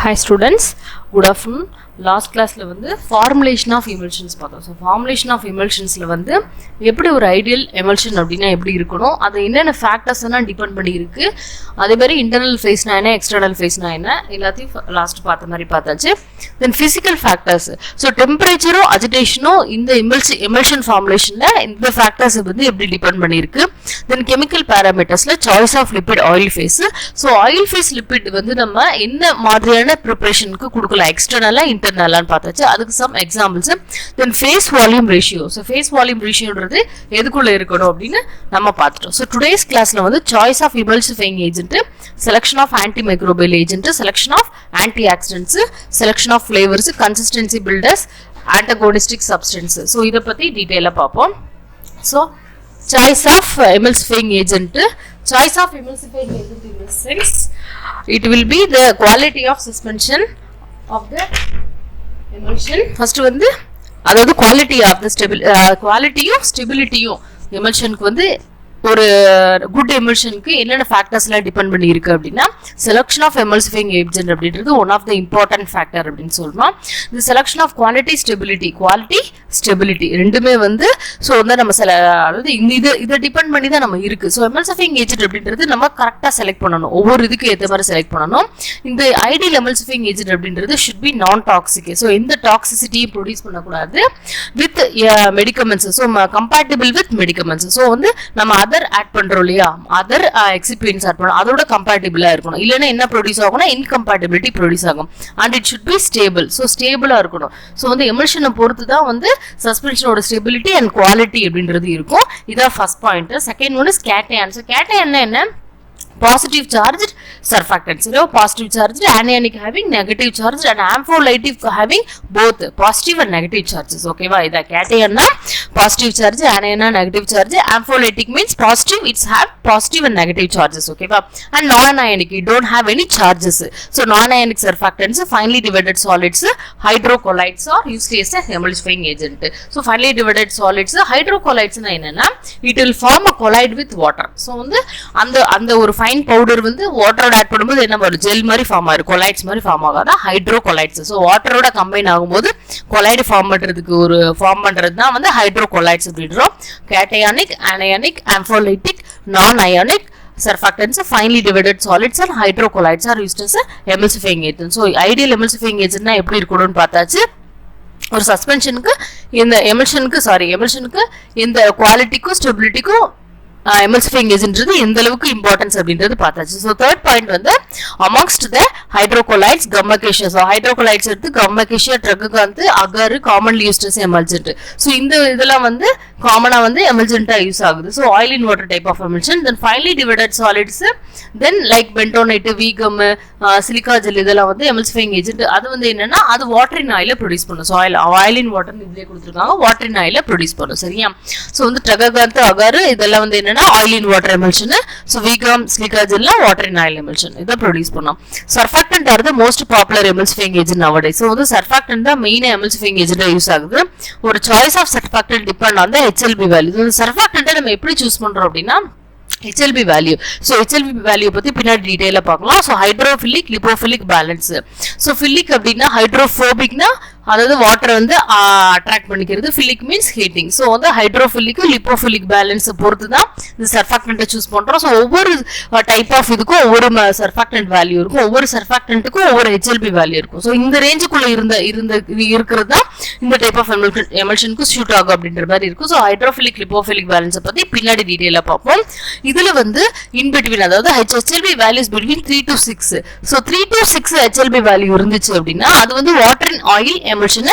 Hi students, good afternoon. Last class la vandu formulation of emulsions பார்த்தோம். So formulation of emulsions la vandu எப்படி ஒரு ideal emulsion அப்படினா எப்படி இருக்கணும், அது என்னென்ன ஃபேக்டர்ஸ் எல்லாம் டிபெண்ட் பண்ணி இருக்கு, அதே மாதிரி internal phase னா என்ன, external phase னா என்ன, எல்லாத்தையும் லாஸ்ட் பார்த்த மாதிரி பார்த்தாச்சு. Then physical factors. So temperature or agitation இந்த emulsion formulationல இந்த factors வந்து எப்படி டிபெண்ட் பண்ணி இருக்கு. Then chemical parametersல choice of lipid oil phase. So oil phase lipid வந்து நம்ம என்ன மாதிரியான preparationக்கு கொடுக்கலாம், external internal பார்த்தாச்சு. அதுக்கு some examples. Then phase volume ratio. So phase volume ratioன்றது எதுக்குள்ள இருக்கணும் அப்படினு நம்ம பார்த்துட்டோம். So today's classல வந்து choice of emulsifying agent, selection of antimicrobial agent, selection of antioxidants, selection of flavors, consistency builders, antagonistic substances. So இத பத்தி டீடைலா பார்ப்போம். So choice of emulsifying agent. Choice of emulsifying agent in this sense, it will be the quality of suspension of the emulsion. First வந்து அதாவது quality of the qualityயும் stabilityயும் emulsionக்கு வந்து ஒரு good எமல்ஷனுக்கு என்னென்ன ஃபேக்டர்ஸ்லாம் depend பண்ணி இருக்கு அப்படின்னா செலக்ஷன் ஆஃப் எமல்சிஃபைங் ஏஜென்ட் அப்படின்றது one of the important factor அப்படின்னு சொல்றோம். இந்த செலக்ஷன் ஆஃப் குவாலிட்டி ஸ்டெபிலிட்டி ரெண்டுமே வந்து ஸோ வந்து நம்ம அதாவது இதை டிபெண்ட் பண்ணி தான் நம்ம இருக்கு. ஸோ எமல்சிஃபைங் ஏஜென்ட் அப்படின்றது நம்ம கரெக்டாக செலக்ட் பண்ணணும், ஒவ்வொரு இதுக்கு ஏற்ற மாதிரி செலக்ட் பண்ணணும். இந்த ஐடியல் எமல்சிஃபைங் ஏஜென்ட் அப்படின்றது should be non toxic. So எந்த டாக்ஸிசிட்டியும் ப்ரொடியூஸ் பண்ணக்கூடாது with medicaments. So compatible with medicaments. So வந்து நம்ம அதர் ஆட் பண்றோம் இல்லையா, அதர் எக்ஸிபியன்ஸ் ஆட் பண்ணோம், அதோட கம்பேட்டபிளா இருக்கணும். இல்லைன்னா என்ன ப்ரொடியூஸ் ஆகும்னா இன்கம்பேட்டபிலிட்டி ப்ரொடியூஸ் ஆகும். And it should be stable. So ஸ்டேபிளா இருக்கணும். ஸோ வந்து எமல்ஷனை பொறுத்து தான் வந்து சஸ்பென்ஷனோட ஸ்டெபிலிட்டி அண்ட் குவாலிட்டி அப்படின்றது இருக்கும். இதான் first point. Second one is cation. So cation என்ன, positive charged surfactants, positive charged anionic having negative charged and ampholytic having both positive and negative charges. Okay va, ida cation na positive charge, anion negative charge, ampholytic means positive, it's have positive and negative charges. Okay va, and non-ionic it don't have any charges. So non-ionic surfactants, finely divided solids, hydrocolloids are used as a emulsifying agent. So finely divided solids, hydrocolloids na enna na, it will form a colloid with water. So அந்த ஒரு fine powder வந்து வாட்டரோட add பண்ணும்போது என்ன வரும், gel மாதிரி form ஆகும், collides மாதிரி ஃபார்ம் ஆகாதா ஹைட்ரோகொலைட்ஸ். ஸோ வாட்டரோட கம்பைன் ஆகும்போது கொலைடு ஃபார்ம் பண்றது தான் வந்து ஹைட்ரோகொலைட்ஸ் அப்படின்றோம். கேட்டையானிக், அனயானிக், ஆம்ஃபோலைட்டிக், நான் ionic surfactants, finely divided solids and hydrocolloids are used as emulsifying agent. So ideal emulsifying agent னா எப்படி இருக்கணும்னு பார்த்தாச்சு. ஒரு சஸ்பென்ஷனுக்கு இந்த எமல்ஷனுக்கு இந்த குவாலிட்டிக்கும் ஸ்டெபிலிட்டிக்கும் emulsifying agent எந்த அளவுக்கு இம்பார்ட்டன்ஸ் அப்படின்றது பார்த்தாச்சு. ஸோ தேர்ட் பாயிண்ட் வந்து amongst the hydrocolloids, gum acacia. So hydrocolloids எடுத்து gum acacia, tragacanth, agar commonly used as emulgent. So இந்த இதெல்லாம் வந்து காமனா வந்து எமல்ஜென்ட்டா யூஸ் ஆகுது. So oil in water type of emulsion. Then finely divided solids, then like bentonite, Veegum, silica gel இதெல்லாம் வந்து எமல்சிஃபைங் ஏஜென்ட். அது வந்து என்னன்னா அது வாட்டர் இன் ஆயில ப்ரொடியூஸ் பண்ணும். ஸோ ஆயில் இன் வாட்டர் இதுலேயே கொடுத்துருக்காங்க, வாட்டர் இன் ஆயில ப்ரொடியூஸ் பண்ணும். சரியா? ஸோ வந்து ட்ரகுகாந்த், அகார் இதெல்லாம் வந்து oil in water emulsion. So Veegum, silica ஜெல்லாம் வாட்டர் இன் ஆயில் எமல்ஷன் இத ப்ரொடியூஸ் பண்ணோம். Surfactant are the most popular emulsifying agent nowadays. So வந்து சர்ஃபாக்டன்ட் தான் மெயின் எமல்சிஃபைங் ஏஜென்ட்டா யூஸ் ஆகுது. ஒரு choice of surfactant depend on the HLB value. இந்த surfactant நம்ம எப்படி சூஸ் பண்றோம் அப்படினா HLB value. So HLB value பத்தி பின்னாடி டீடைலா பார்க்கலாம். So hydrophilic, lipophilic balance. So philic அப்படின்னா ஹைட்ரோஃபோபிக்னா அதாவது வாட்டர் வந்து அட்ராக்ட் பண்ணிக்கிறது, ஃபிலிக் மீன்ஸ் ஹீட்டிங். ஸோ வந்து ஹைட்ரோஃபிலிக்கும் லிப்போஃபிலிக் பேலன்ஸ் பொறுத்து தான் இந்த சர்ஃபாக்டன்ட்டை சூஸ் பண்றோம். ஸோ ஒவ்வொரு டைப் ஆஃப் இதுக்கும் ஒவ்வொரு சர்ஃபாக்டன்ட் வேல்யூ இருக்கும், ஒவ்வொரு சர்ஃபாக்டன்ட்டுக்கும் ஒவ்வொரு HLB வேல்யூ இருக்கும். ஸோ இந்த ரேஞ்சுக்குள்ள இருக்கிறது தான் இந்த டைப் ஆஃப் எமல்ஷனுக்கு சூட் ஆகும் அப்படின்ற மாதிரி இருக்கும். ஸோ ஹைட்ரோஃபிலிக், லிப்போஃபிலிக் பேலன்ஸை பத்தி பின்னாடி டீடைலா பார்ப்போம். இதுல வந்து இன் பிட்வீன் அதாவது HLB values between 3 to 6. So 3 to 6 HLB value இருந்துச்சு அப்படின்னா அது வந்து water in oil emulsion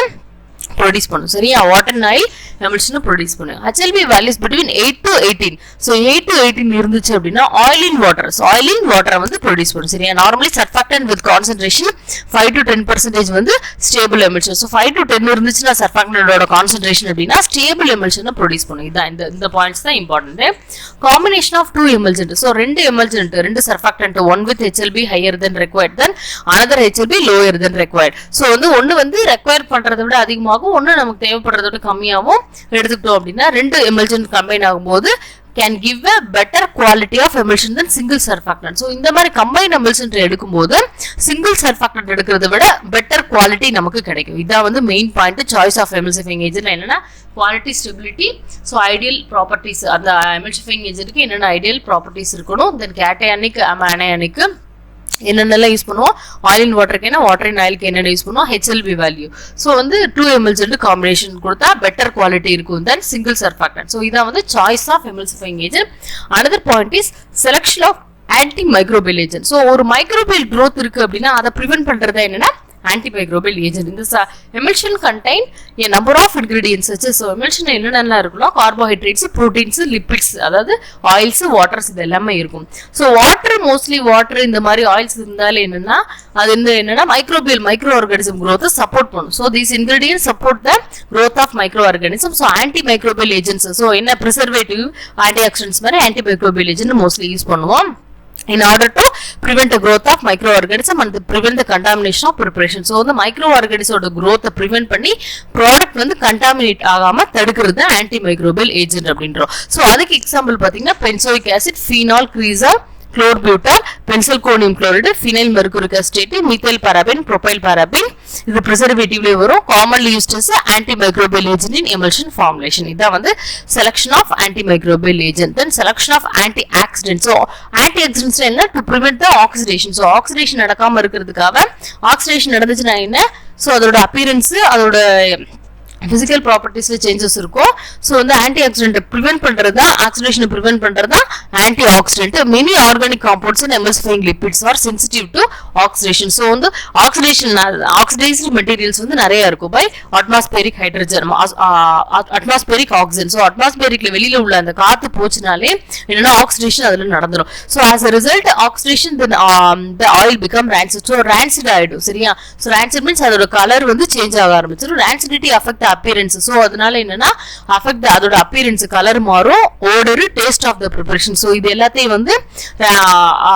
produce பண்ணும். சரியா? வாட்டர் அண்ட் ஆயில் எமல்ஷனை ப்ரொடியூஸ் பண்ணும். HLB values between 8 to 18. So 8 to 18 இருந்துச்சு அப்படின்னா oil in water, so oil இன் வாட்டரை வந்து ப்ரொடியூஸ் பண்ணும். சரியா? Normally surfactant with concentration 5 to 10% வந்து ஸ்டேபிள் எமல்ஷன். ஸோ 5 to 10 இருந்துச்சுன்னா சர்ஃபாக்டன்டோட கான்சன்ட்ரேஷன் அப்படின்னா ஸ்டேபிள் எமல்ஷனை ப்ரொடியூஸ் பண்ணும். இதான் இந்த பாயிண்ட்ஸ் தான் important. Combination of 2 emulgent. So ரெண்டு surfactant, one with HLB higher than required, then another HLB lower than required. So வந்து ஒன்னு வந்து ரெக்வயர் பண்றதை விட அதிகமாகும், ஒன்னு நமக்கு தேவைப்படுறத விட கம்மியாகவும் எடுத்துக்கிட்டோம் அப்படின்னா ரெண்டு எமல்ஜென்ட் கம்பைன் ஆகும்போது can give a better quality of emulsion than single surfactant. So இந்த மாதிரி combined emulsion எடுக்கும்போது single surfactant எடுக்கிறத விட better quality நமக்கு கிடைக்கும். இதான் வந்து main point choice of emulsifying agent என்னன்னா quality, stability, so ideal properties. அந்த emulsifying agentக்கு என்னென்ன ideal properties இருக்கணும், then cationic, anionic என்னென்னலாம் யூஸ் பண்ணுவோம், ஆயில் இன் வாட்டருக்கு என்ன, வாட்டர் இன் ஆயிலுக்கு என்னென்ன யூஸ் பண்ணுவோம், HLB வேல்யூ. ஸோ வந்து 2 emulsion காம்பினேஷன் கொடுத்தா பெட்டர் குவாலிட்டி இருக்கும் தென் சிங்கிள் சர்ஃபாக்டன்ட். ஸோ இதான் வந்து choice of emulsifying agent. Another point is selection of anti microbial agent. So ஒரு மைக்ரோபியல் க்ரோத் இருக்கு அப்படின்னா அதை ப்ரிவென்ட் பண்றது என்னன்னா antimicrobial agent. In this emulsion contain a number of ingredients such as, so emulsion என்னென்னலாம் இருக்குன்னா carbohydrates, proteins, lipids, அதாவது oils, waters இது எல்லாமே இருக்கும். So water, mostly water இந்த மாதிரி oils இருந்தாலே என்னன்னா அது என்னன்னா microorganism growth support பண்ணும். So these ingredients support the growth of microorganisms. So antimicrobial agents, so என்ன preservative, antioxidants மாதிரி antimicrobial agent mostly use பண்ணுவோம் in order to prevent the growth of microorganism and prevent the contamination of preparation. So the microorganism oda growth prevent panni product வந்து contaminate ஆகாம தடுக்கிறது antimicrobial agent அப்படின்றோம். So அதுக்கு example பாத்தீங்கன்னா benzoic acid, phenol, cresol, chlorbutyl, benzalkonium chloride, phenyl mercuric acetate, methyl paraben, propyl paraben. இது preservative வரும். Commonly used as antimicrobial agent in emulsion formulation. இதான் வந்து selection of antimicrobial agent. Then selection of antioxidants. So antioxidants என்ன, to prevent the oxidation. So oxidation நடக்காம இருக்கிறதுக்காக, oxidation நடந்துச்சுன்னா என்ன, so அதோட appearance, அதோட physical properties changes இருக்கும். So வந்து antioxidant prevent பண்றதா, oxidation prevent பண்றதா antioxidant. Many organic compounds and emulsifying lipids are sensitive to oxidation. So வந்து oxidized materials வந்து நிறைய இருக்கும் by atmospheric hydrogen, atmospheric oxygen. So atmosphericல வெளியில உள்ள அந்த காத்து போச்சுனாலே என்னன்னா oxidation அதுல நடந்துரும். So as a result oxidation, then the oil become rancid. So rancid ஆயிடும், சரியா? So rancid means அதோட கலர் வந்து சேஞ்ச் ஆக ஆரம்பிச்சிடும். Rancidity affect appearance. So அதனால என்னன்னா affect அதோட appearance, கலர் மாறும், odor, taste of the preparation. So இது எல்லாத்தையும் வந்து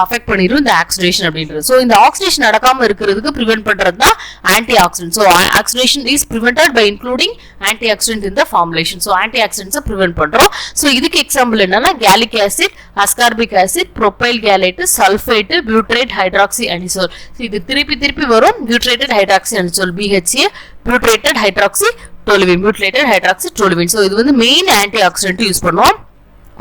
affect பண்ணிரும் இந்த oxidation அப்படின்றது. So இந்த oxidation நடக்காம இருக்கிறதுக்கு prevent பண்றது தான் antioxidant. So oxidation is prevented by including antioxidant in the formulation. So antioxidants prevent பண்றோம். So இதுக்கு எக்ஸாம்பிள் என்னன்னா gallic acid, ascorbic acid, propyl gallate, sulfate, butyrate hydroxy anisole. So இது திருப்பி வரும், butyrated hydroxy anisole, BHA, butyrated hydroxy toluene, butylated hydroxy toluene. So இது வந்து main antioxidant use பண்ணுவோம்,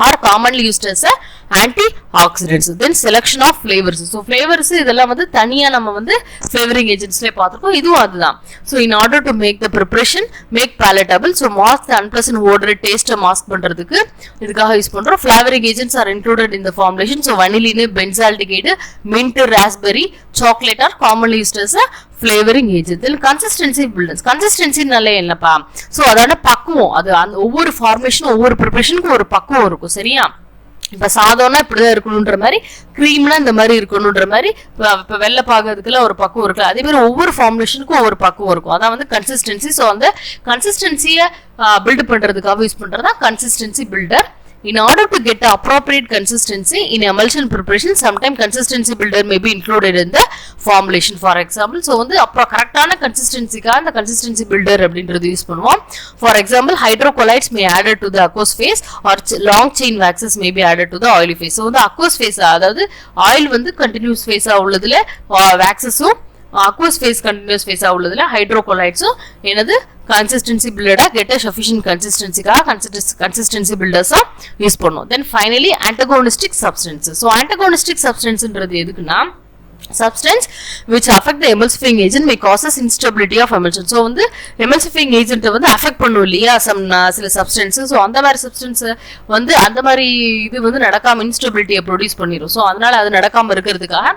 are commonly used as a antioxidants. Then selection of flavors. So flavors இதெல்லாம் வந்து தனியா நம்ம வந்து flavoring agentsல பார்த்திருக்கோம், இதுவும் அதுதான். So in order to make the preparation make palatable, so mask the unpleasant odor, taste mask பண்றதுக்கு இதுக்காக யூஸ் பண்றோம். Flavoring agents are included in the formulation. So vanillin, benzaldehyde, mint, raspberry, chocolate are commonly used as a flavoring agent. Then consistency builders. Consistency nalle என்னப்பா, so அதோட பக்குவம், அது அந்த ஒவ்வொரு formation ஒவ்வொரு ப்ரிப்பரேஷனுக்கு ஒரு பக்குவம் இருக்கும், சரியா? இப்ப சாதம்னா இப்படிதான் இருக்கணும்ன்ற மாதிரி, கிரீம்னா இந்த மாதிரி இருக்கணும்ன்ற மாதிரி, இப்ப வெள்ளை பாக்கிறதுக்குலாம் ஒரு பக்குவம் இருக்கு. அதே மாதிரி ஒவ்வொரு ஃபார்முலேஷனுக்கும் ஒவ்வொரு பக்குவம் இருக்கும். அதான் வந்து கன்சிஸ்டன்சி. ஸோ அந்த கன்சிஸ்டன்சியை பில்ட் பண்றதுக்காக யூஸ் பண்றதா consistency builder. In order to get the appropriate consistency in emulsion preparation, sometimes consistency builder may be included in the formulation. For example, so வந்து அப்புறம் கரெக்டான கன்சிஸ்டன்சிக்காக அந்த கன்சிஸ்டன்சி பில்டர் அப்படின்றது யூஸ் பண்ணுவோம். For example, hydrocolloids may added to the aqueous phase or long chain waxes may be added to the oily phase. So வந்து aqueous phase, அதாவது oil வந்து continuous ஃபேஸா உள்ளதுல waxesம், aqueous phase continuous phase உள்ளதுல hydrocolloidsம் என்னது consistency builder get a sufficient consistency consistency builders use பண்ணுவோம். Then finally antagonistic substances. So antagonistic substance ன்றது எதுக்குன்னா, substance which affect the emulsifying agent may causes instability of emulsion. So வந்து emulsifying agent வந்து affect பண்ணும் இல்லையா சில substances. So அந்த மாதிரி substance வந்து அந்த மாதிரி இது வந்து நடக்காம instability produce பண்ணிரும். So அதனால அது நடக்காம இருக்கிறதுக்காக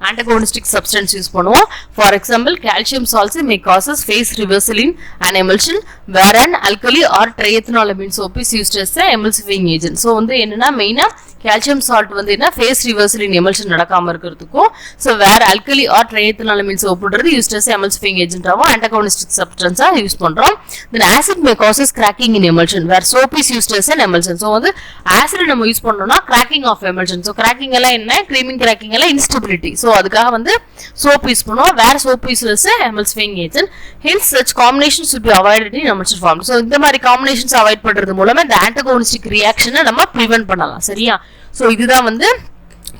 antagonistic substance use பண்ணுவோம். For example, calcium salts may causes phase reversal in an emulsion where an alkali or triethanolamine soap is used as a emulsifying agent. So வந்து என்னன்னா மெயினா கால்சியம் சால்ட் வந்து என்ன ஃபேஸ் ரிவர்சல் இன் emulsion நடக்காம இருக்கிறதுக்கும் so வேற alkali or triethanolamine சோப்புன்றது used as emulsifying ஏஜென்ட்டாகவும் ஆன்டகோனிஸ்டிக் சப்ஸ்டன்ஸாக யூஸ் பண்ணுறோம். Then acid may causes cracking in emulsion where soap is used as an emulsion. So வந்து ஆசிட் நம்ம யூஸ் பண்ணோம்னா cracking of emulsion. So cracking எல்லாம் என்ன, கிரீமிங் கிராக்கிங் எல்லாம் இன்ஸ்டபிலிட்டி. ஸோ அதுக்காக வந்து சோப் யூஸ் பண்ணுவோம். வேற soap use as emulsifying agent. Hence such combinations will be avoided in emulsion form. So இந்த மாதிரி காம்பினேஷன்ஸ் அவாய்ட் பண்றது மூலமா இந்த ஆன்டகோனிஸ்டிக் ரியாக்ஷனை நம்ம ப்ரிவென்ட் பண்ணலாம். சரியா? ஸோ இதுதான் வந்து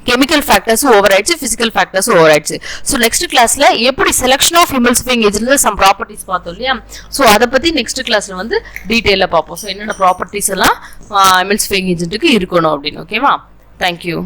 கெமிக்கல் ஃபேக்டர்ஸ் ஓவர் ஆயிடுச்சு, பிசிக்கல் ஃபேக்டர்ஸ் ஓவர் ஆயிடுச்சு. ஸோ நெக்ஸ்ட் கிளாஸ்ல எப்படி செலக்ஷன் ஆஃப் எமல்சிஃபையிங் ஏஜென்ட்ல சம் ப்ராப்பர்ட்டிஸ் பார்த்தோம் இல்லையா? ஸோ அதை பத்தி நெக்ஸ்ட் கிளாஸ்ல வந்து டீட்டெயிலாக பார்ப்போம். ஸோ என்னென்ன ப்ராப்பர்ட்டிஸ் எல்லாம் எமல்சிஃபையிங் ஏஜென்ட்டுக்கு இருக்கணும் அப்படின்னு. ஓகேவா? தேங்க்யூ.